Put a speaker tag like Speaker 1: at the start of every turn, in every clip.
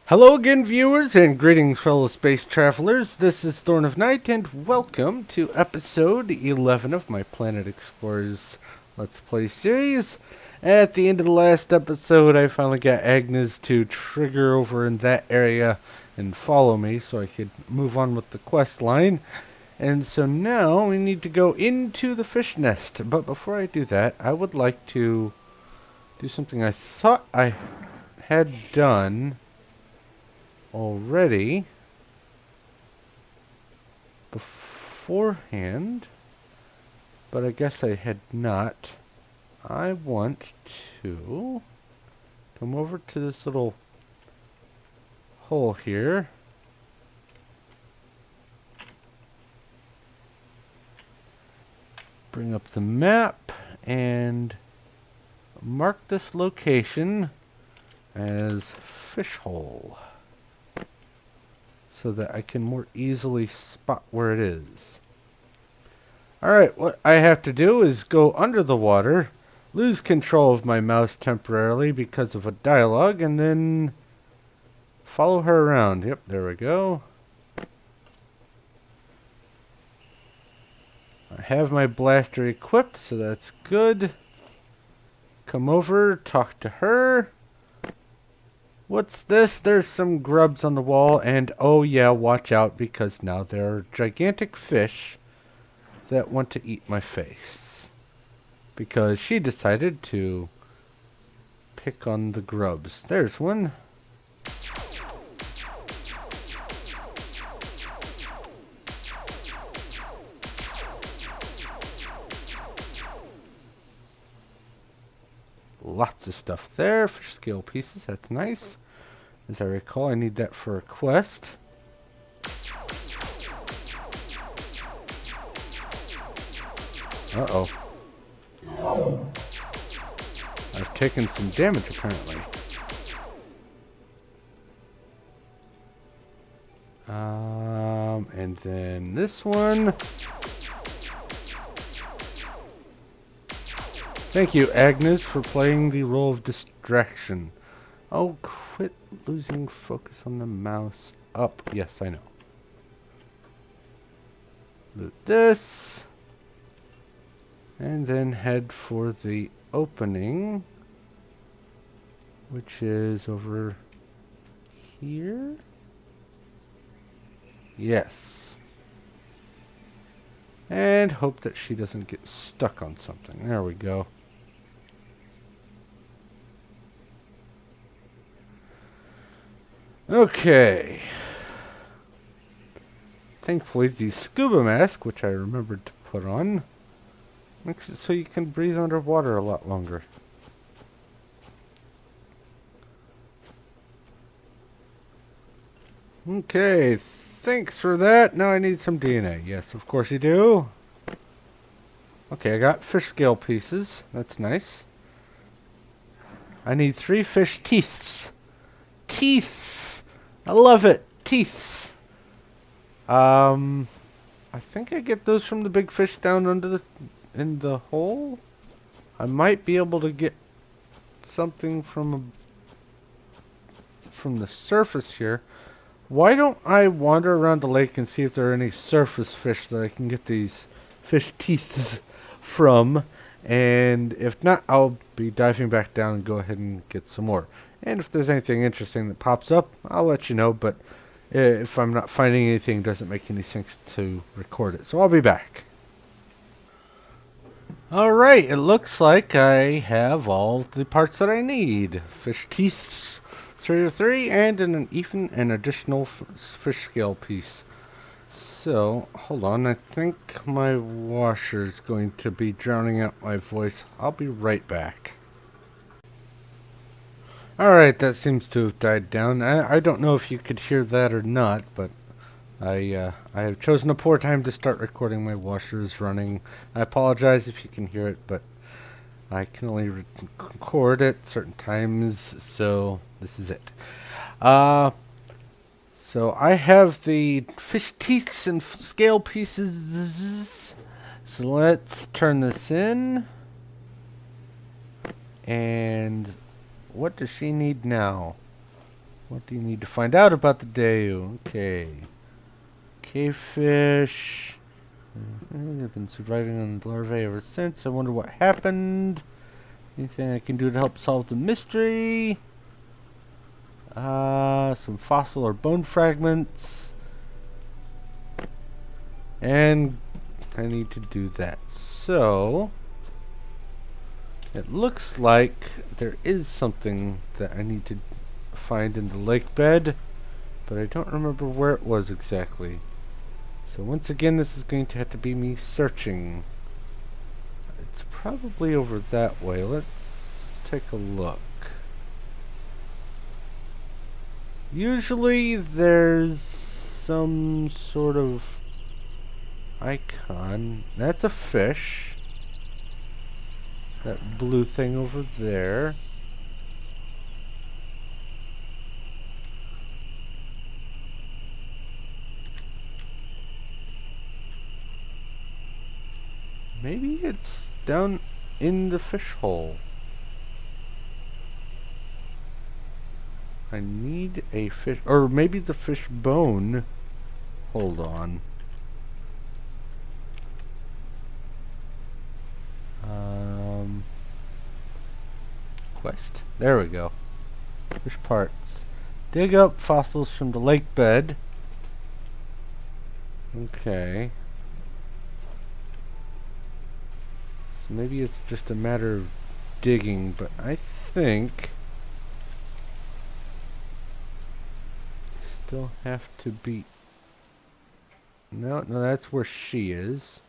Speaker 1: Hello again, viewers, and greetings, fellow space travelers. This is Thorn of Night, and welcome to episode 11 of my Planet Explorers Let's Play series. At the end of the last episode, I finally got Agnes to trigger over in that area and follow me so I could move on with the quest line. And so now we need to go into the fish nest. But before I do that, I would like to do something I thought I had done already beforehand, but I guess I had not. I want to come over to this little hole here. Bring up the map and mark this location as fish hole, so that I can more easily spot where it is. Alright, what I have to do is go under the water, lose control of my mouse temporarily because of a dialogue, and then follow her around. Yep, there we go. I have my blaster equipped, so that's good. Come over, talk to her. What's this? There's some grubs on the wall, and oh yeah, watch out, because now there are gigantic fish that want to eat my face. Because she decided to pick on the grubs. There's one. Lots of stuff there. Fish scale pieces, that's nice. As I recall, I need that for a quest. Uh-oh. I've taken some damage, apparently. And then this one. Thank you, Agnes, for playing the role of distraction. Oh, quit losing focus on the mouse. Up. Yes, I know. Loot this. And then head for the opening, which is over here. Yes. And hope that she doesn't get stuck on something. There we go. Okay. Thankfully, the scuba mask, which I remembered to put on, makes it so you can breathe underwater a lot longer. Okay, thanks for that. Now I need some DNA. Yes, of course you do. Okay, I got fish scale pieces. That's nice. I need 3 fish teeths. Teeth! I love it. Teeth. I think I get those from the big fish down under in the hole. I might be able to get something from the surface here. Why don't I wander around the lake and see if there are any surface fish that I can get these fish teeth from, and if not, I'll be diving back down and go ahead and get some more. And if there's anything interesting that pops up, I'll let you know, but if I'm not finding anything, it doesn't make any sense to record it. So I'll be back. Alright, it looks like I have all the parts that I need. Fish teeths, 3 of 3, and even an additional fish scale piece. So, hold on, I think my washer is going to be drowning out my voice. I'll be right back. Alright, that seems to have died down. I don't know if you could hear that or not, but I have chosen a poor time to start recording. My washer is running. I apologize if you can hear it, but I can only record at certain times, so this is it. So I have the fish teeth and scale pieces. So let's turn this in. And what does she need now? What do you need to find out about the day? Okay. Cavefish. I've been surviving on the larvae ever since. I wonder what happened. Anything I can do to help solve the mystery? Some fossil or bone fragments. And I need to do that. So, it looks like there is something that I need to find in the lake bed, but I don't remember where it was exactly. So once again, this is going to have to be me searching. It's probably over that way. Let's take a look. Usually there's some sort of icon. That's a fish. That blue thing over there. Maybe it's down in the fish hole. I need a fish, or maybe the fish bone. Hold on. Quest. There we go. Fish parts. Dig up fossils from the lake bed. Okay. So maybe it's just a matter of digging, but I think still have to be. No, that's where she is.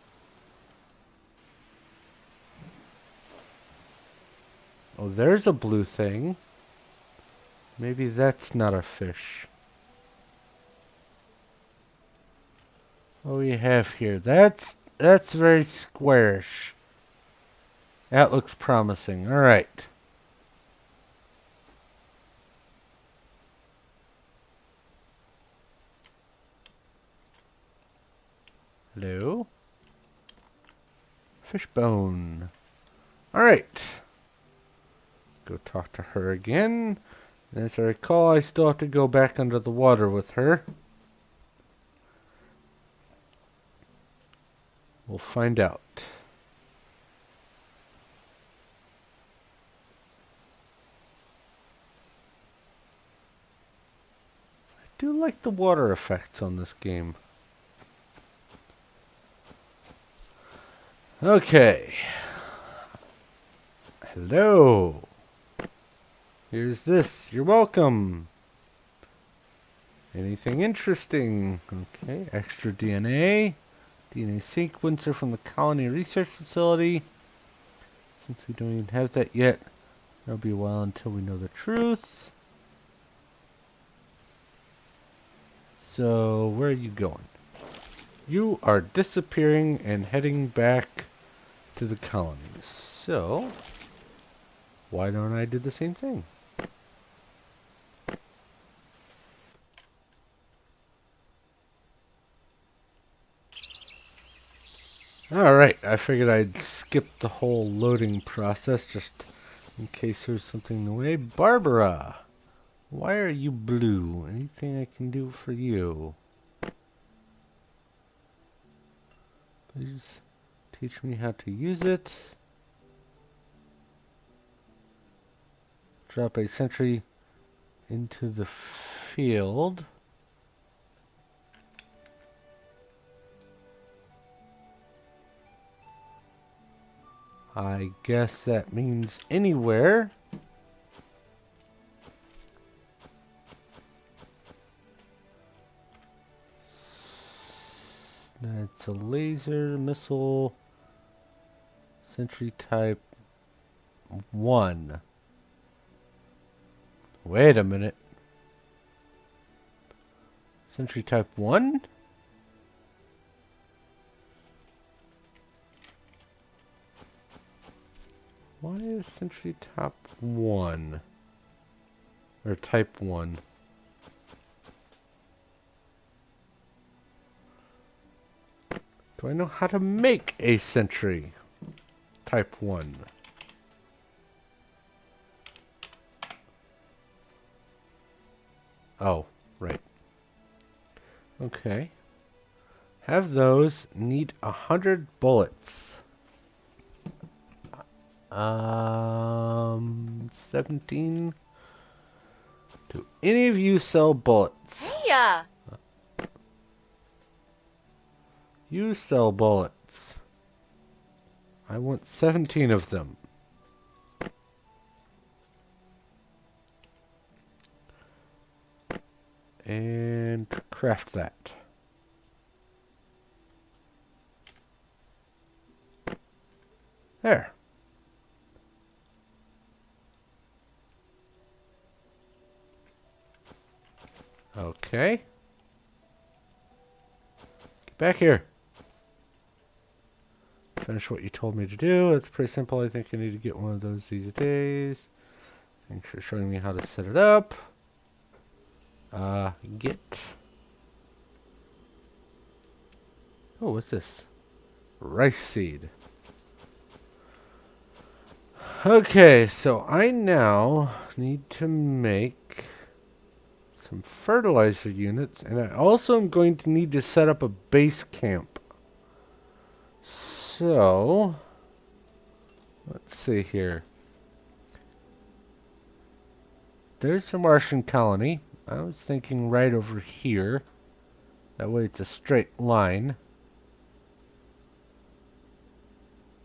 Speaker 1: Oh, there's a blue thing. Maybe that's not a fish. What do we have here? That's very squarish. That looks promising. All right. Hello? Fishbone. All right. Go talk to her again. As I recall, I still have to go back under the water with her. We'll find out. I do like the water effects on this game. Okay. Hello. Here's this. You're welcome. Anything interesting? Okay. Extra DNA. DNA sequencer from the Colony Research Facility. Since we don't even have that yet, it'll be a while until we know the truth. So, where are you going? You are disappearing and heading back to the colonies. So, why don't I do the same thing? Alright, I figured I'd skip the whole loading process just in case there's something in the way. Barbara! Why are you blue? Anything I can do for you? Please teach me how to use it. Drop a sentry into the field. I guess that means anywhere. That's a laser missile. Sentry type 1. Wait a minute. Sentry type 1? Why is sentry type 1? Or type 1? Do I know how to make a sentry type 1? Oh, right. Okay. Have those. Need 100 bullets. 17. Do any of you sell bullets?
Speaker 2: Yeah.
Speaker 1: You sell bullets. I want 17 of them. And craft that. There. Okay. Get back here. Finish what you told me to do. It's pretty simple. I think I need to get one of those these days. Thanks for showing me how to set it up. Get. Oh, what's this? Rice seed. Okay, so I now need to make some fertilizer units, and I also am going to need to set up a base camp. So, let's see here. There's a Martian colony. I was thinking right over here. That way it's a straight line.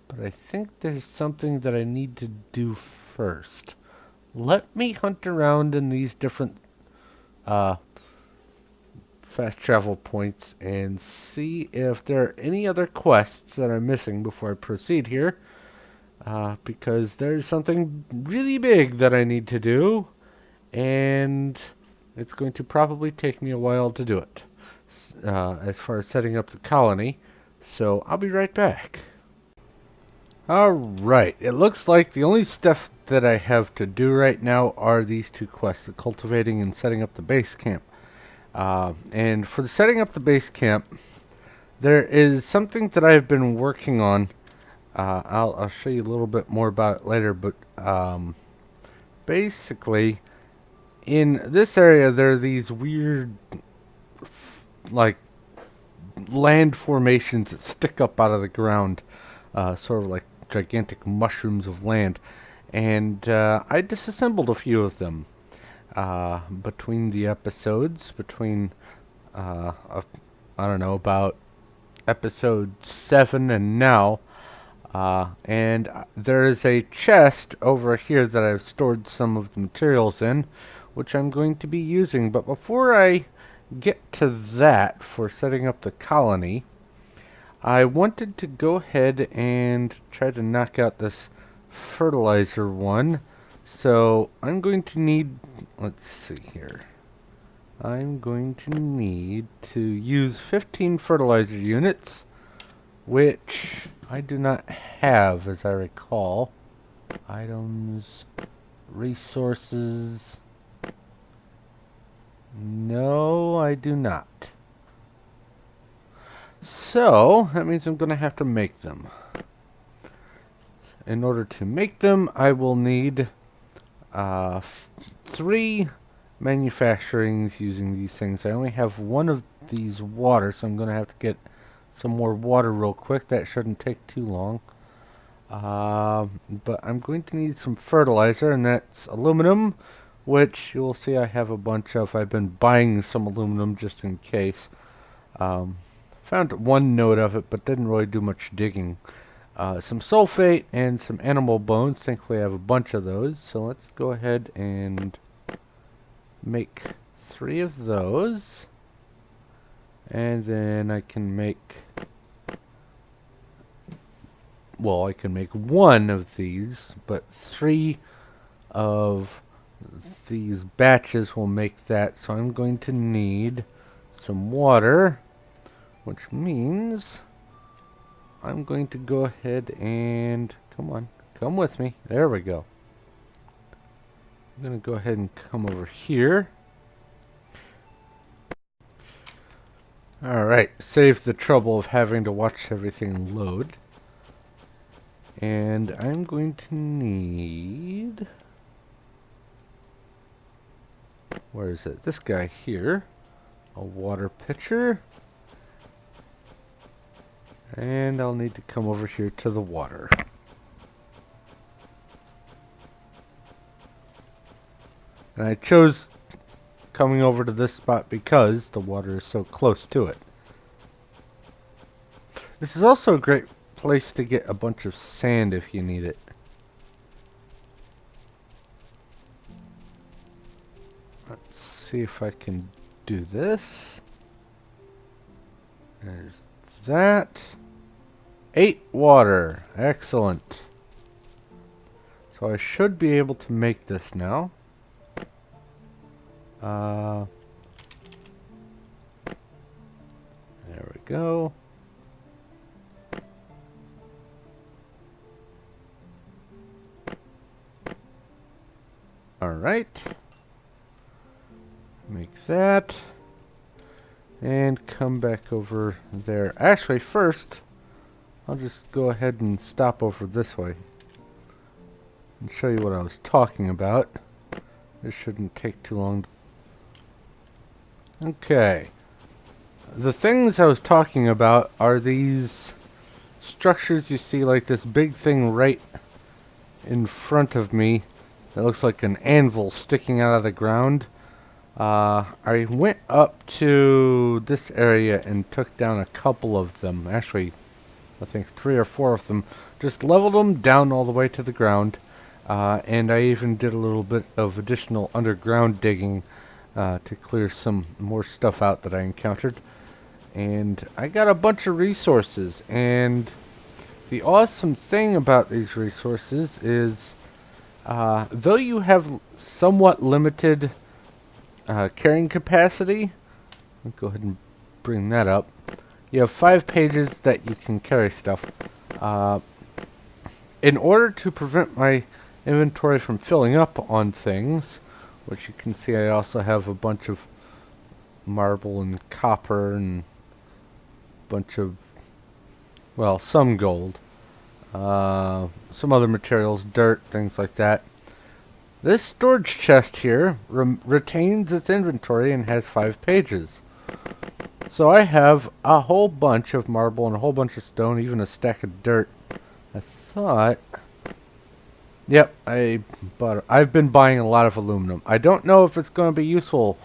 Speaker 1: But I think there's something that I need to do first. Let me hunt around in these different fast travel points and see if there are any other quests that I'm missing before I proceed here. Because there's something really big that I need to do, and it's going to probably take me a while to do it, as far as setting up the colony. So I'll be right back. Alright, it looks like the only stuff that I have to do right now are these two quests, the cultivating and setting up the base camp. And for the setting up the base camp, there is something that I've been working on. I'll show you a little bit more about it later, but basically, in this area, there are these weird, like, land formations that stick up out of the ground, sort of like gigantic mushrooms of land. And I disassembled a few of them between the episodes, I don't know, about episode 7 and now. And there is a chest over here that I've stored some of the materials in, which I'm going to be using. But before I get to that for setting up the colony, I wanted to go ahead and try to knock out this fertilizer one. So I'm going to need, let's see here. I'm going to need to use 15 fertilizer units, which I do not have, as I recall. Items, resources. No, I do not. So, that means I'm going to have to make them. In order to make them, I will need 3 manufacturings using these things. I only have one of these water, so I'm going to have to get some more water real quick. That shouldn't take too long. But I'm going to need some fertilizer, and that's aluminum, which you'll see I have a bunch of. I've been buying some aluminum just in case. Found one note of it, but didn't really do much digging. Some sulfate and some animal bones. Thankfully I have a bunch of those, so let's go ahead and make 3 of those. And then I can make, well, I can make 1 of these, but 3 of these batches will make that. So I'm going to need some water, which means I'm going to go ahead and, come with me. There we go. I'm going to go ahead and come over here. Alright, save the trouble of having to watch everything load. And I'm going to need Where is it? This guy here. A water pitcher. And I'll need to come over here to the water. And I chose coming over to this spot because the water is so close to it. This is also a great place to get a bunch of sand if you need it. Let's see if I can do this. There's that. 8 water. Excellent. So I should be able to make this now. There we go. Alright. Make that. And come back over there. Actually, first, I'll just go ahead and stop over this way. And show you what I was talking about. This shouldn't take too long. Okay. The things I was talking about are these structures you see, like this big thing right in front of me that looks like an anvil sticking out of the ground. I went up to this area and took down a couple of them. Actually, I think 3 or 4 of them. Just leveled them down all the way to the ground. And I even did a little bit of additional underground digging to clear some more stuff out that I encountered. And I got a bunch of resources. And the awesome thing about these resources is, though you have somewhat limited carrying capacity, let's go ahead and bring that up. You have 5 pages that you can carry stuff. In order to prevent my inventory from filling up on things, which you can see I also have a bunch of marble and copper and a bunch of, well, some gold, some other materials, dirt, things like that. This storage chest here retains its inventory and has 5 pages. So I have a whole bunch of marble and a whole bunch of stone, even a stack of dirt. I thought... Yep, I've been buying a lot of aluminum. I don't know if it's going to be useful,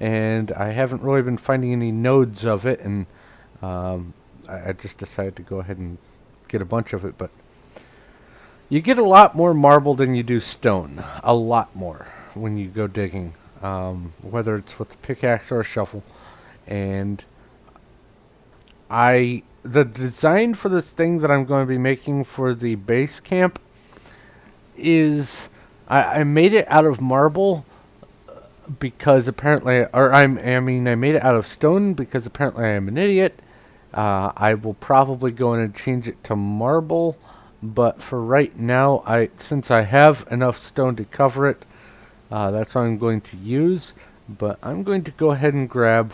Speaker 1: and I haven't really been finding any nodes of it, and I just decided to go ahead and get a bunch of it, but you get a lot more marble than you do stone. A lot more when you go digging, whether it's with a pickaxe or a shovel. And the design for this thing that I'm going to be making for the base camp is I made it out of marble because apparently, I made it out of stone because apparently I am an idiot. I will probably go in and change it to marble, but for right now, since I have enough stone to cover it, that's what I'm going to use. But I'm going to go ahead and grab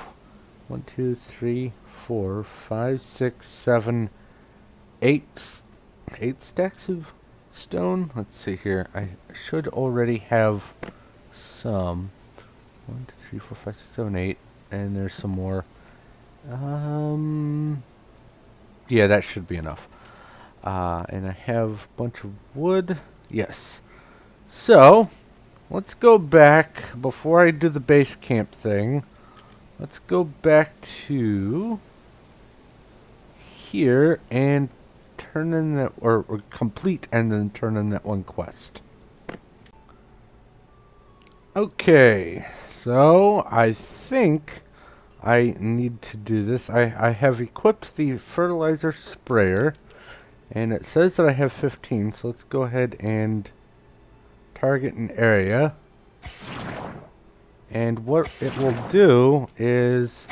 Speaker 1: 1, 2, 3, 4, 5, 6, 7, 8 stacks of stone. Let's see here. I should already have some. 1, 2, 3, 4, 5, 6, 7, 8, and there's some more. Yeah, that should be enough. And I have a bunch of wood. Yes. So, let's go back before I do the base camp thing. Let's go back to here and turn in that, or complete and then turn in that one quest. Okay, so I think I need to do this. I have equipped the fertilizer sprayer, and it says that I have 15, so let's go ahead and target an area. And what it will do is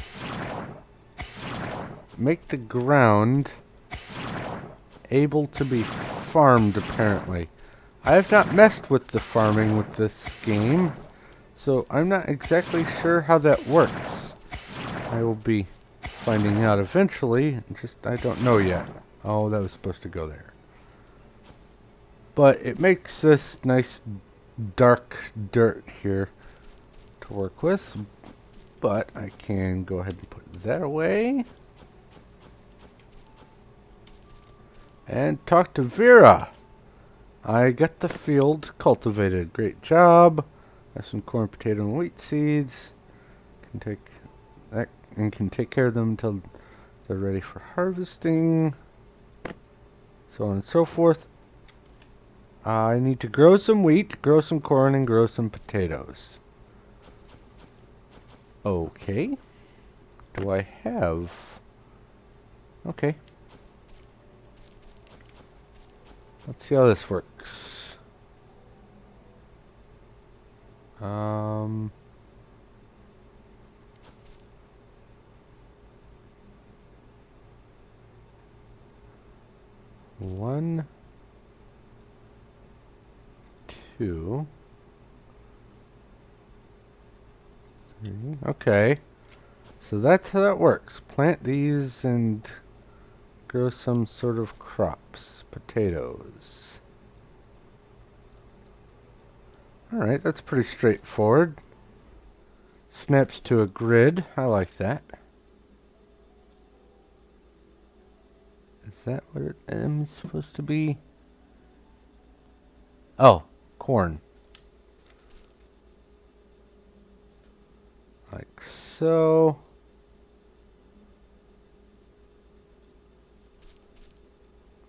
Speaker 1: make the ground able to be farmed, apparently. I have not messed with the farming with this game, so I'm not exactly sure how that works. I will be finding out eventually, I don't know yet. Oh, that was supposed to go there. But it makes this nice dark dirt here to work with, but I can go ahead and put that away. And talk to Vera. I got the field cultivated. Great job. Have some corn, potato, and wheat seeds. Can take that and can take care of them until they're ready for harvesting. So on and so forth. I need to grow some wheat, grow some corn, and grow some potatoes. Okay. Do I have... Okay. Let's see how this works. One, two, three. Okay. So that's how that works. Plant these and grow some sort of crops. Potatoes. Alright, that's pretty straightforward. Snaps to a grid. I like that. Is that what it is supposed to be? Oh, corn. Like so.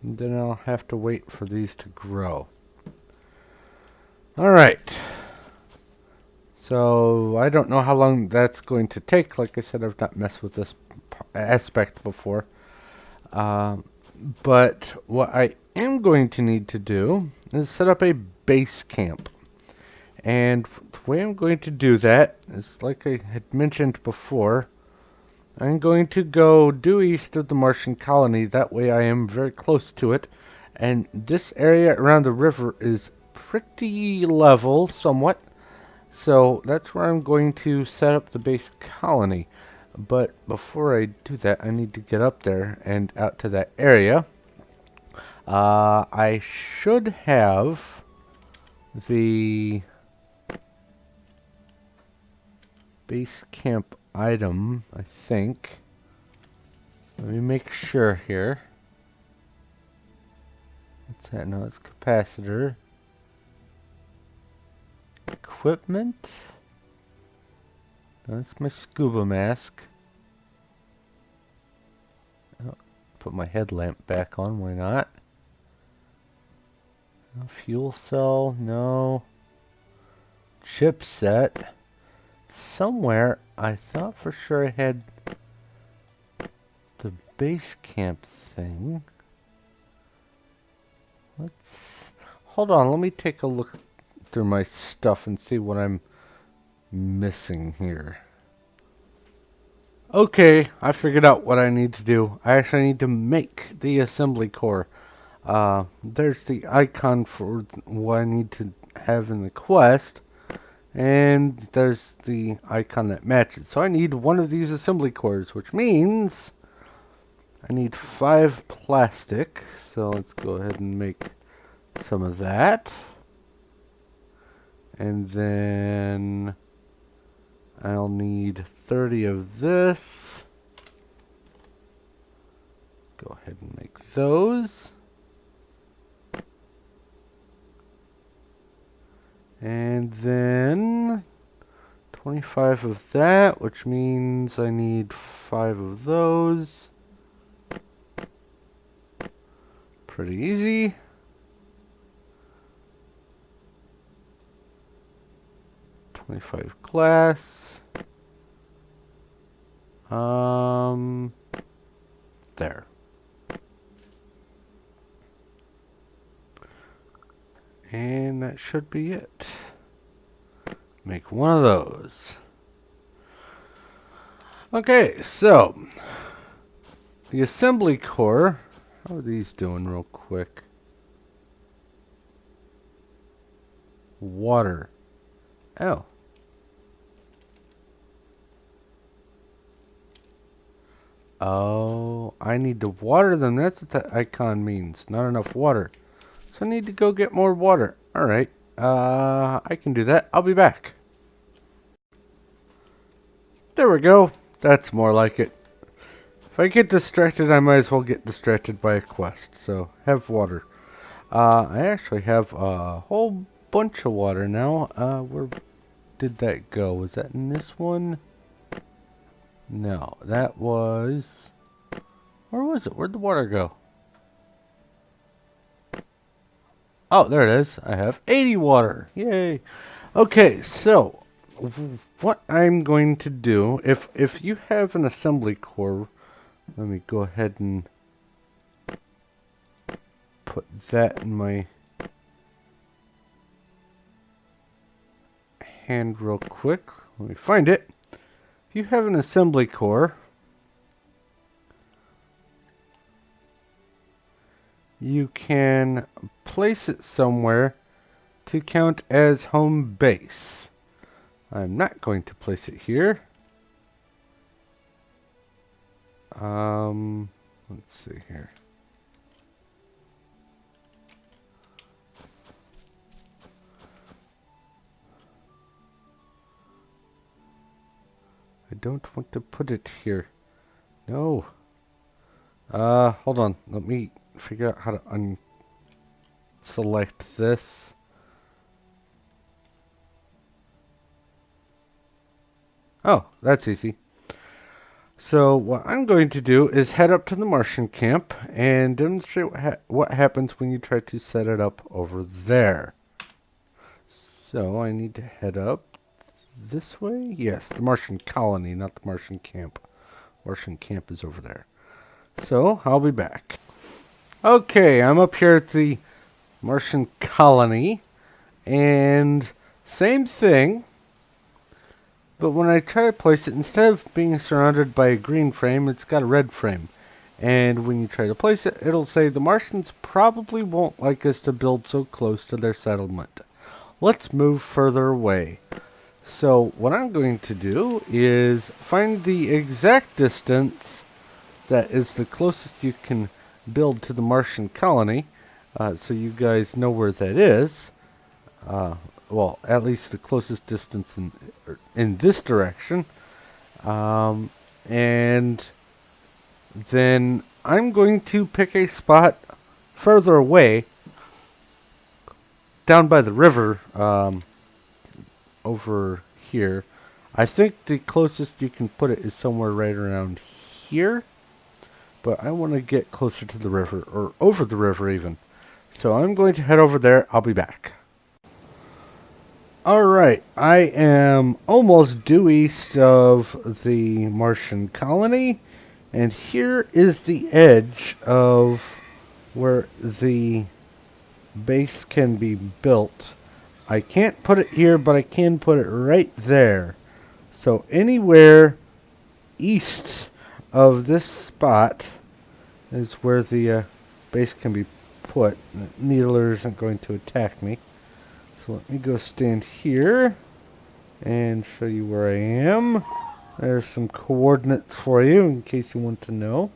Speaker 1: And then I'll have to wait for these to grow. Alright. So, I don't know how long that's going to take. Like I said, I've not messed with this aspect before. But what I am going to need to do is set up a base camp. And the way I'm going to do that is, like I had mentioned before, I'm going to go due east of the Martian colony. That way I am very close to it. And this area around the river is pretty level, somewhat. So that's where I'm going to set up the base colony. But before I do that, I need to get up there and out to that area. I should have the base camp item, I think. Let me make sure here. What's that? No, it's capacitor. Equipment. No, that's my scuba mask. Oh, put my headlamp back on, why not? No fuel cell, no. Chipset. Somewhere, I thought for sure I had the base camp thing. Hold on, let me take a look through my stuff and see what I'm missing here. Okay, I figured out what I need to do. I actually need to make the assembly core. There's the icon for what I need to have in the quest. And there's the icon that matches. So I need one of these assembly cores, which means I need 5 plastic. So let's go ahead and make some of that. And then I'll need 30 of this. Go ahead and make those. And then 25 of that, which means I need 5 of those. Pretty easy. $25 glass. There. And that should be it. Make one of those. Okay, so the assembly core. How are these doing real quick? Water. Oh. Oh, I need to water them. That's what that icon means. Not enough water. So I need to go get more water. Alright. I can do that. I'll be back. There we go. That's more like it. If I get distracted, I might as well get distracted by a quest. So, have water. I actually have a whole bunch of water now. Where did that go? Was that in this one? No, that was... Where was it? Where'd the water go? Oh, there it is. I have 80 water. Yay. Okay, so what I'm going to do, if you have an assembly core, let me go ahead and put that in my hand real quick. Let me find it. If you have an assembly core, you can place it somewhere to count as home base. I'm not going to place it here. Let's see here. I don't want to put it here. No. Hold on. Let me figure out how to unselect this. Oh, that's easy. So what I'm going to do is head up to the Martian camp and demonstrate what happens when you try to set it up over there. So I need to head up this way. Yes, the Martian colony, not the Martian camp. Martian camp is over there. So I'll be back. Okay, I'm up here at the Martian colony, and same thing. But when I try to place it, instead of being surrounded by a green frame, it's got a red frame. And when you try to place it, it'll say the Martians probably won't like us to build so close to their settlement. Let's move further away. So what I'm going to do is find the exact distance that is the closest you can build to the Martian colony, so you guys know where that is. Well, at least the closest distance in this direction. And then I'm going to pick a spot further away, down by the river, over here. I think the closest you can put it is somewhere right around here. But I want to get closer to the river, or over the river even. So I'm going to head over there. I'll be back. Alright, I am almost due east of the Martian colony, and here is the edge of where the base can be built. I can't put it here, but I can put it right there. So anywhere east of this spot is where the base can be put. The needler isn't going to attack me. So let me go stand here and show you where I am. There's some coordinates for you in case you want to know.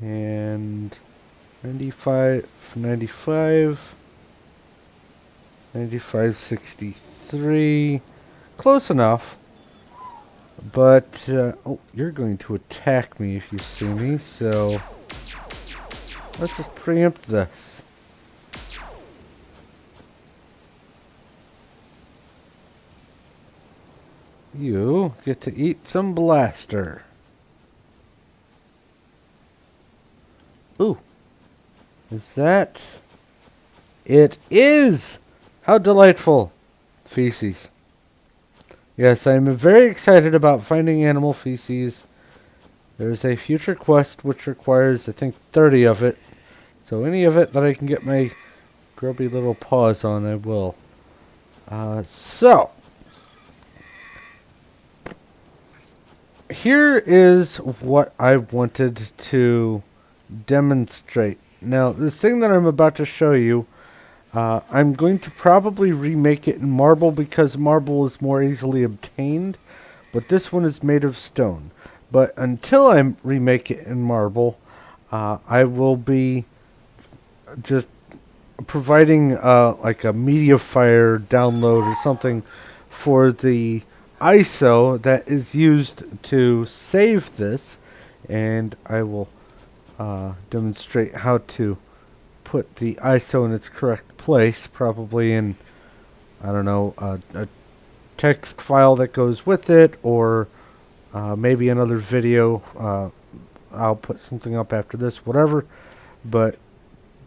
Speaker 1: And 95, 95, 95, 63. Close enough. But, oh, you're going to attack me if you see me, so let's just preempt this. You get to eat some blaster. Ooh. Is that... It is! How delightful! Feces. Yes, I'm very excited about finding animal feces. There's a future quest which requires, I think, 30 of it. So any of it that I can get my grubby little paws on, I will. So... Here is what I wanted to demonstrate. Now, this thing that I'm about to show you, I'm going to probably remake it in marble because marble is more easily obtained, but this one is made of stone. But until I remake it in marble, I will be just providing like a Mediafire download or something for the ISO that is used to save this, and I will demonstrate how to put the ISO in its correct place, probably in, I don't know, a text file that goes with it, or maybe another video. I'll put something up after this, whatever. But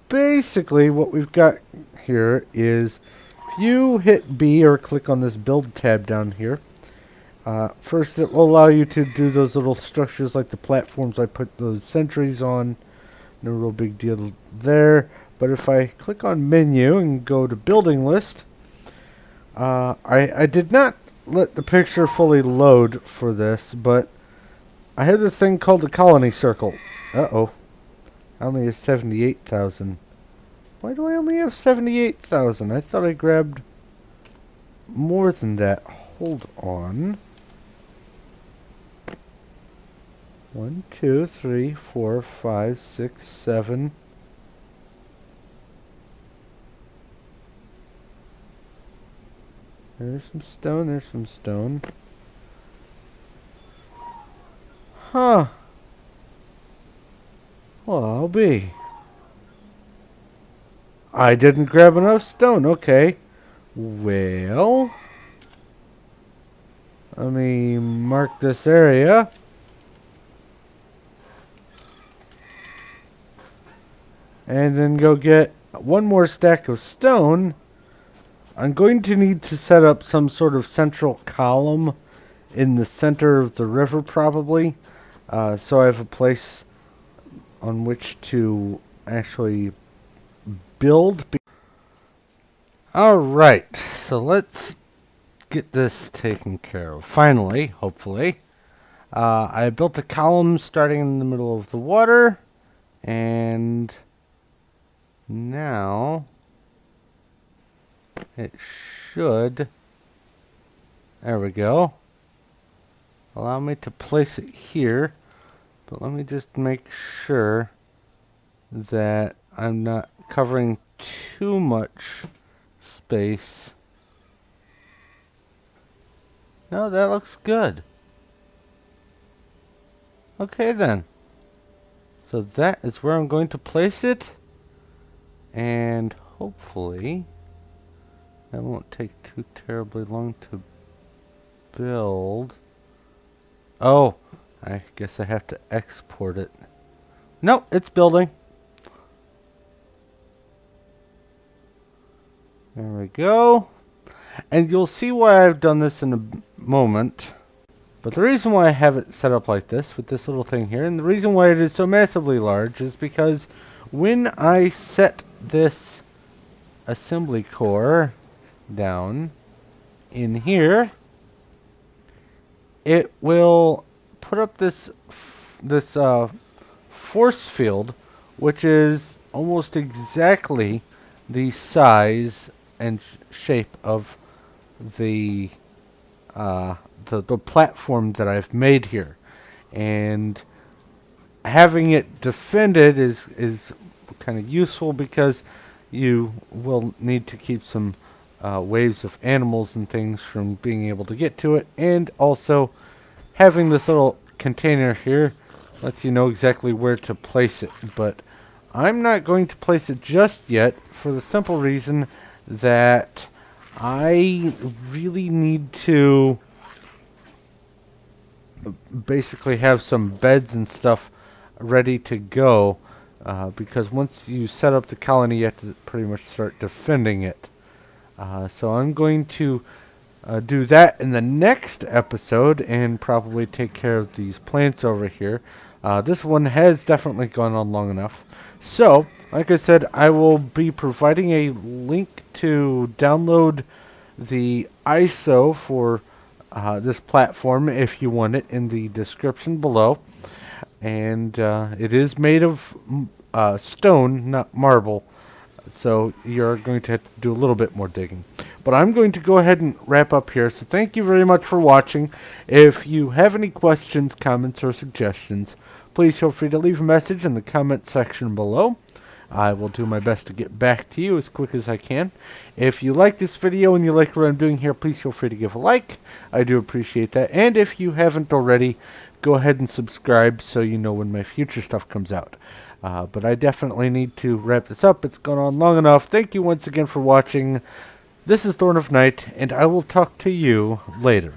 Speaker 1: basically what we've got here is, if you hit B or click on this build tab down here, first it will allow you to do those little structures like the platforms I put those sentries on. No real big deal there. But if I click on menu and go to building list, I did not let the picture fully load for this, but I have this thing called the colony circle. Uh-oh. I only have 78,000. Why do I only have 78,000? I thought I grabbed more than that. Hold on. 1, 2, 3, 4, 5, 6, 7. There's some stone, there's some stone. Huh. Well, I'll be. I didn't grab enough stone, okay. Well, let me mark this area. And then go get one more stack of stone. I'm going to need to set up some sort of central column in the center of the river, probably. So I have a place on which to actually build. Alright, so let's get this taken care of. Finally, hopefully. I built a column starting in the middle of the water. And now it should, there we go, allow me to place it here. But let me just make sure that I'm not covering too much space. No, that looks good. Okay then. So that is where I'm going to place it. And hopefully that won't take too terribly long to build. Oh, I guess I have to export it. Nope, it's building. There we go. And you'll see why I've done this in a moment. But the reason why I have it set up like this, with this little thing here, and the reason why it is so massively large, is because when I set this assembly core down in here, it will put up this force field, which is almost exactly the size and shape of the platform that I've made here. And having it defended is kind of useful, because you will need to keep some waves of animals and things from being able to get to it. And also having this little container here lets you know exactly where to place it. But I'm not going to place it just yet, for the simple reason that I really need to basically have some beds and stuff ready to go, because once you set up the colony, you have to pretty much start defending it. So I'm going to do that in the next episode, and probably take care of these plants over here. This one has definitely gone on long enough. So, like I said, I will be providing a link to download the ISO for this platform, if you want it, in the description below. And it is made of stone, not marble. So you're going to have to do a little bit more digging. But I'm going to go ahead and wrap up here. So thank you very much for watching. If you have any questions, comments, or suggestions, please feel free to leave a message in the comment section below. I will do my best to get back to you as quick as I can. If you like this video and you like what I'm doing here, please feel free to give a like. I do appreciate that. And if you haven't already, go ahead and subscribe so you know when my future stuff comes out. But I definitely need to wrap this up. It's gone on long enough. Thank you once again for watching. This is Thorn of Night, and I will talk to you later.